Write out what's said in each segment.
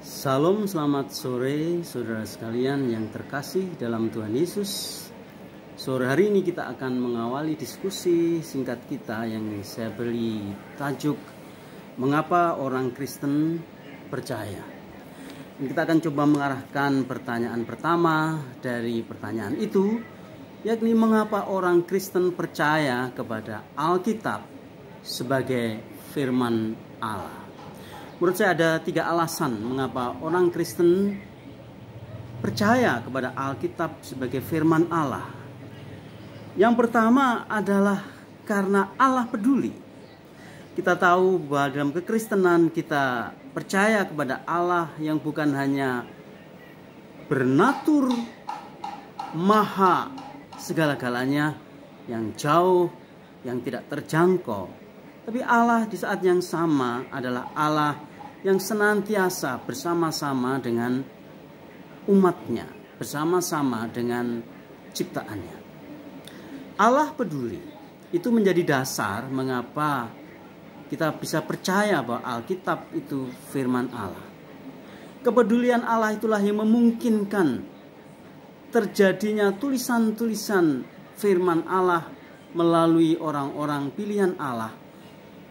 Salam, selamat sore saudara sekalian yang terkasih dalam Tuhan Yesus. Sore hari ini kita akan mengawali diskusi singkat kita yang saya beri tajuk Mengapa Orang Kristen Percaya. Dan kita akan coba mengarahkan pertanyaan pertama dari pertanyaan itu, yakni mengapa orang Kristen percaya kepada Alkitab sebagai firman Allah. Menurut saya ada 3 alasan mengapa orang Kristen percaya kepada Alkitab sebagai firman Allah. Yang pertama adalah karena Allah peduli. Kita tahu bahwa dalam kekristenan kita percaya kepada Allah yang bukan hanya bernatur maha segala-galanya, yang jauh, yang tidak terjangkau. Tapi Allah di saat yang sama adalah Allah yang senantiasa bersama-sama dengan umatnya, bersama-sama dengan ciptaannya. Allah peduli. Itu menjadi dasar mengapa kita bisa percaya bahwa Alkitab itu firman Allah. Kepedulian Allah itulah yang memungkinkan terjadinya tulisan-tulisan firman Allah melalui orang-orang pilihan Allah,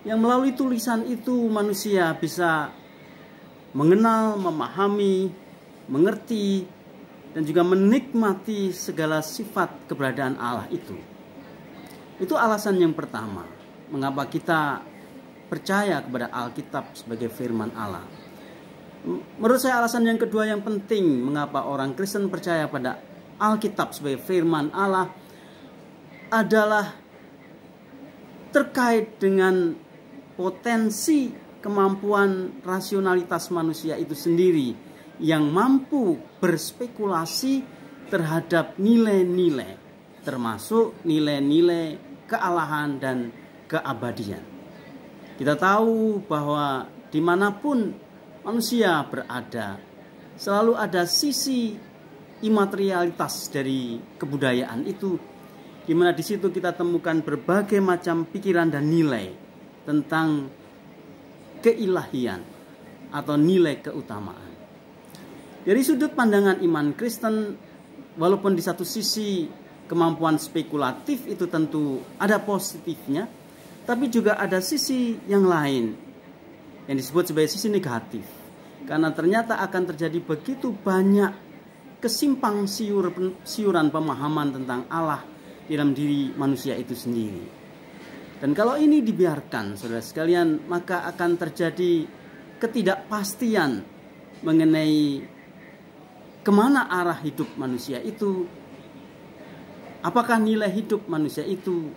yang melalui tulisan itu manusia bisa mengenal, memahami, mengerti, dan juga menikmati segala sifat keberadaan Allah itu. Itu alasan yang pertama, mengapa kita percaya kepada Alkitab sebagai firman Allah. Menurut saya alasan yang kedua yang penting mengapa orang Kristen percaya pada Alkitab sebagai firman Allah adalah terkait dengan potensi kemampuan rasionalitas manusia itu sendiri yang mampu berspekulasi terhadap nilai-nilai, termasuk nilai-nilai kealahan dan keabadian. Kita tahu bahwa dimanapun manusia berada, selalu ada sisi imaterialitas dari kebudayaan itu, di mana di situ kita temukan berbagai macam pikiran dan nilai tentang keilahian atau nilai keutamaan. Dari sudut pandangan iman Kristen, walaupun di satu sisi kemampuan spekulatif itu tentu ada positifnya, tapi juga ada sisi yang lain yang disebut sebagai sisi negatif. Karena ternyata akan terjadi begitu banyak kesimpang siuran pemahaman tentang Allah dalam diri manusia itu sendiri. Dan kalau ini dibiarkan, saudara sekalian, maka akan terjadi ketidakpastian mengenai kemana arah hidup manusia itu, apakah nilai hidup manusia itu,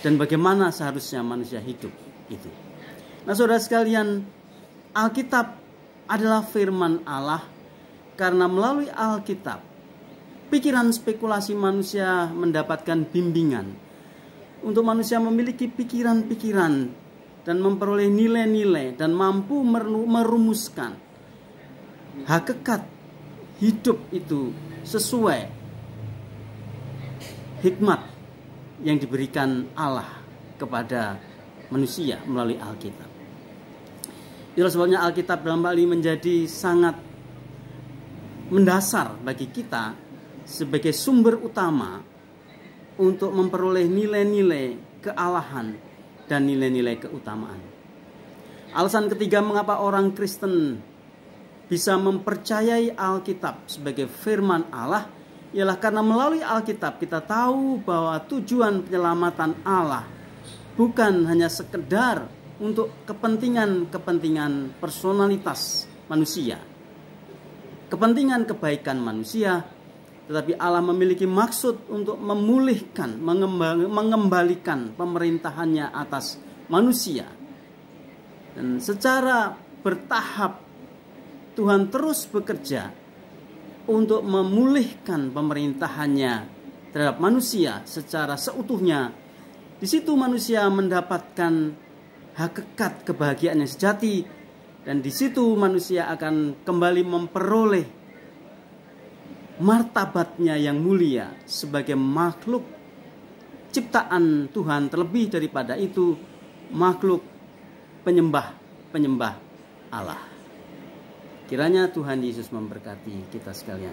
dan bagaimana seharusnya manusia hidup itu. Nah, saudara sekalian, Alkitab adalah firman Allah karena melalui Alkitab, pikiran spekulasi manusia mendapatkan bimbingan untuk manusia memiliki pikiran-pikiran dan memperoleh nilai-nilai dan mampu merumuskan hakikat hidup itu sesuai hikmat yang diberikan Allah kepada manusia melalui Alkitab. Itulah sebabnya Alkitab dalam hal ini menjadi sangat mendasar bagi kita sebagai sumber utama untuk memperoleh nilai-nilai kealahan dan nilai-nilai keutamaan. Alasan ketiga mengapa orang Kristen bisa mempercayai Alkitab sebagai firman Allah ialah karena melalui Alkitab kita tahu bahwa tujuan penyelamatan Allah bukan hanya sekedar untuk kepentingan personalitas manusia, kepentingan kebaikan manusia, tetapi Allah memiliki maksud untuk memulihkan, mengembalikan pemerintahannya atas manusia. Dan secara bertahap Tuhan terus bekerja untuk memulihkan pemerintahannya terhadap manusia secara seutuhnya. Di situ manusia mendapatkan hakikat kebahagiaan yang sejati, dan di situ manusia akan kembali memperoleh martabatnya yang mulia sebagai makhluk ciptaan Tuhan, terlebih daripada itu makhluk penyembah Allah. Kiranya Tuhan Yesus memberkati kita sekalian.